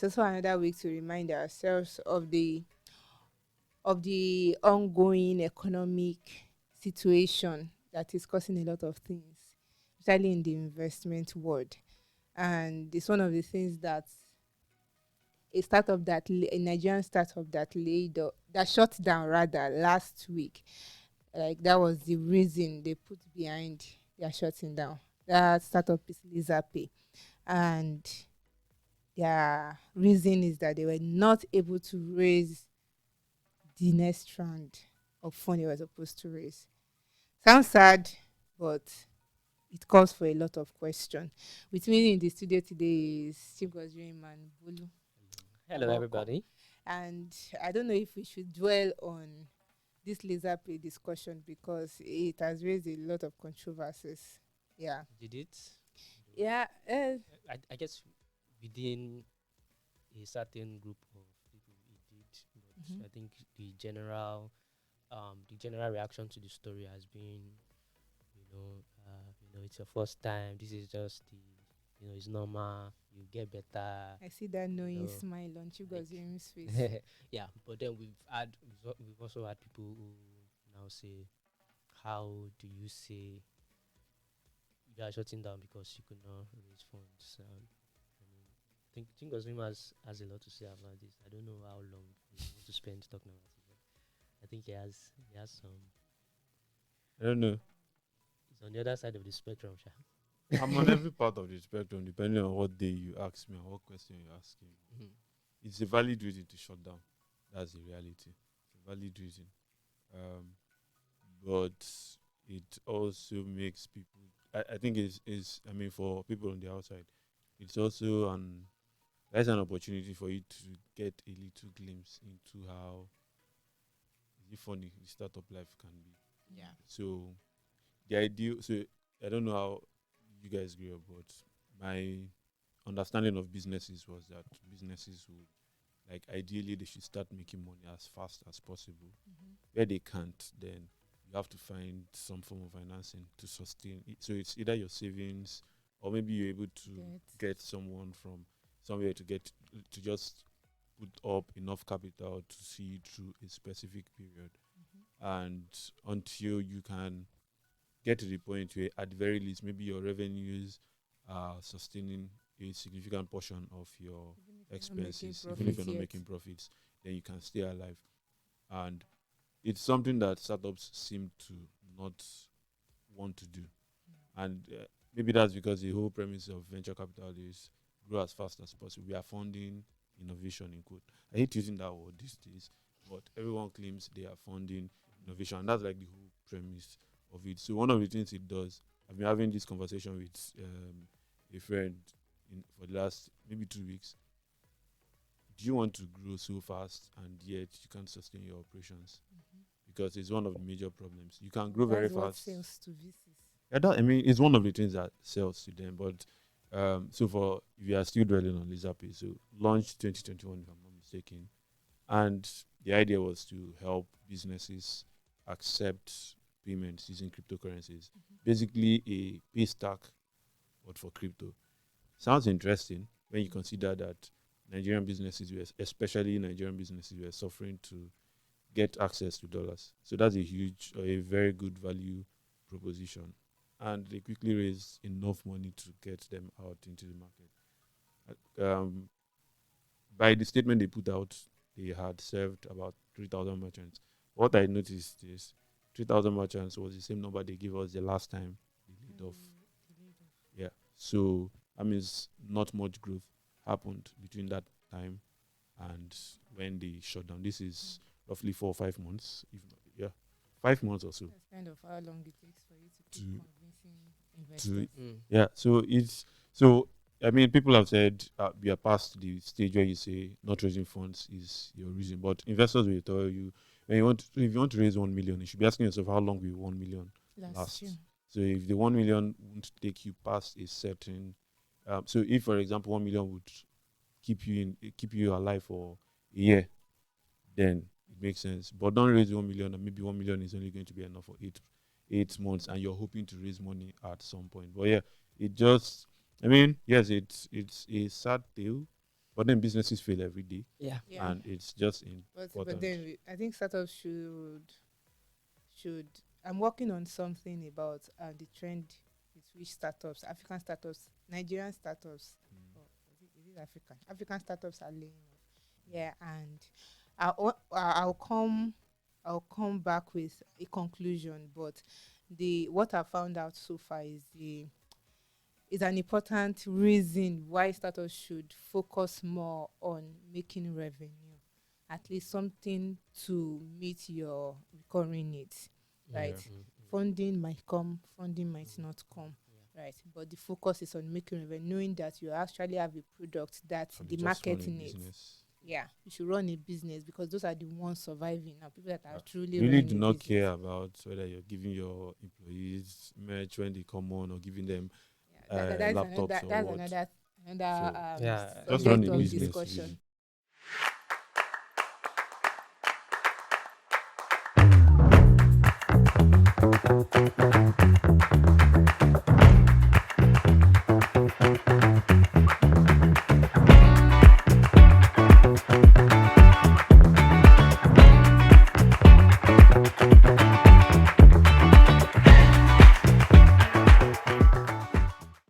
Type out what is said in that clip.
it's also another week to remind ourselves of the ongoing economic situation that is causing a lot of things, especially in the investment world. And it's one of the things that a Nigerian startup that shut down rather last week. Like that was the reason they put behind their shutting down. That startup is Lazerpay, and their reason is that they were not able to raise the next round of fund they were supposed to raise. Sounds sad, but it calls for a lot of question. With me in the studio today is Chigozrim and Bulu. Hello, Welcome. everybody. And I don't know if we should dwell on this laser play discussion because it has raised a lot of controversies. Yeah. Did it? Yeah. I guess within a certain group of people, it did, Mhm. but I think the general reaction to the story has been, it's your first time. This is just it's normal. You get better. I see that You knowing know, smile on like Chigozrim's face. yeah. But then we've also had people who now say, how do you say you are shutting down because you could not raise funds? I mean, think Ozim has a lot to say about this. I don't know how long we want to spend talking about it, but I think he has some. I don't know. He's on the other side of the spectrum, Sha. I'm on every part of the spectrum, depending on what day you ask me and what question you ask me. Mhm. It's a valid reason to shut down. That's the reality. It's a valid reason. Um, but it also makes people. I think I mean, for people on the outside, it's also that's an opportunity for you to get a little glimpse into how is it funny the startup life can be. Yeah. So the ideal. So I don't know how you guys grew up, but my understanding of businesses was that businesses would, like, ideally they should start making money as fast as possible. Mhm. Where they can't, then you have to find some form of financing to sustain it. So it's either your savings, or maybe you're able to Good. get someone from somewhere to just put up enough capital to see you through a specific period. Mhm. And until you can get to the point where, at the very least, maybe your revenues are sustaining a significant portion of your Even if you're not making expenses, even if you're profits not yet. making profits, then you can stay alive. And it's something that startups seem to not want to do. And maybe that's because the whole premise of venture capital is grow as fast as possible. We are funding innovation in quote. I hate using that word these days, but everyone claims they are funding innovation. And that's like the whole premise of it. So one of the things it does, I've been having this conversation with a friend for the last maybe 2 weeks. Do you want to grow so fast and yet you can't sustain your operations? Mhm. Because it's one of the major problems. You can And grow very that's what fast. sells to VCs. Yeah, I mean, it's one of the things that sells to them. But so for if you are still dwelling on Lazerpay, so launched 2021, if I'm not mistaken, and the idea was to help businesses accept payments using cryptocurrencies. Mhm. Basically, a pay stack, but for crypto. Sounds interesting when you Mhm. consider that especially Nigerian businesses, were suffering to get access to dollars. So that's a huge or a very good value proposition. And they quickly raised enough money to get them out into the market. By the statement they put out, they had served about 3,000 merchants. What I noticed is 3,000 merchants was the same number they gave us the last time they laid off. Delayed off. Yeah. So that means not much growth happened between that time and when they shut down. This is roughly 4 or 5 months, if not, yeah, 5 months or so. That's kind of how long it takes for you to keep To convincing to investors. Mm. yeah. So I mean, people have said we are past the stage where you say not raising funds is your reason, but investors will tell you when if you want to raise 1 million, you should be asking yourself how long will 1 million Last year. last. So if the 1 million won't take you past a certain, so if for example 1 million would keep you alive for a year, then it makes sense. But don't raise 1 million, and maybe 1 million is only going to be enough for 8 months, and you're hoping to raise money at some point. But yeah, it just, I mean, yes, it's a sad tale, But then businesses fail every day, Yeah. Yeah. and it's just But important. then I think startups should. I'm working on something about the trend with which startups, African startups, Nigerian startups, Mm. or is it African? African startups are laying off. Yeah, and I'll come back with a conclusion. But the what I found out so far is an important reason why startups should focus more on making revenue, at least something to meet your recurring needs, right? Yeah. Funding might come, funding might not come, Yeah. right? But the focus is on making revenue, knowing that you actually have a product that And the you just run market a needs. business. Yeah, you should run a business because those are the ones surviving now. People that are truly Really running do a not business. care about whether you're giving your employees merch when they come on or giving them Yeah, that is laptops or that's what. another So Yeah. just run subject a of business, discussion. really.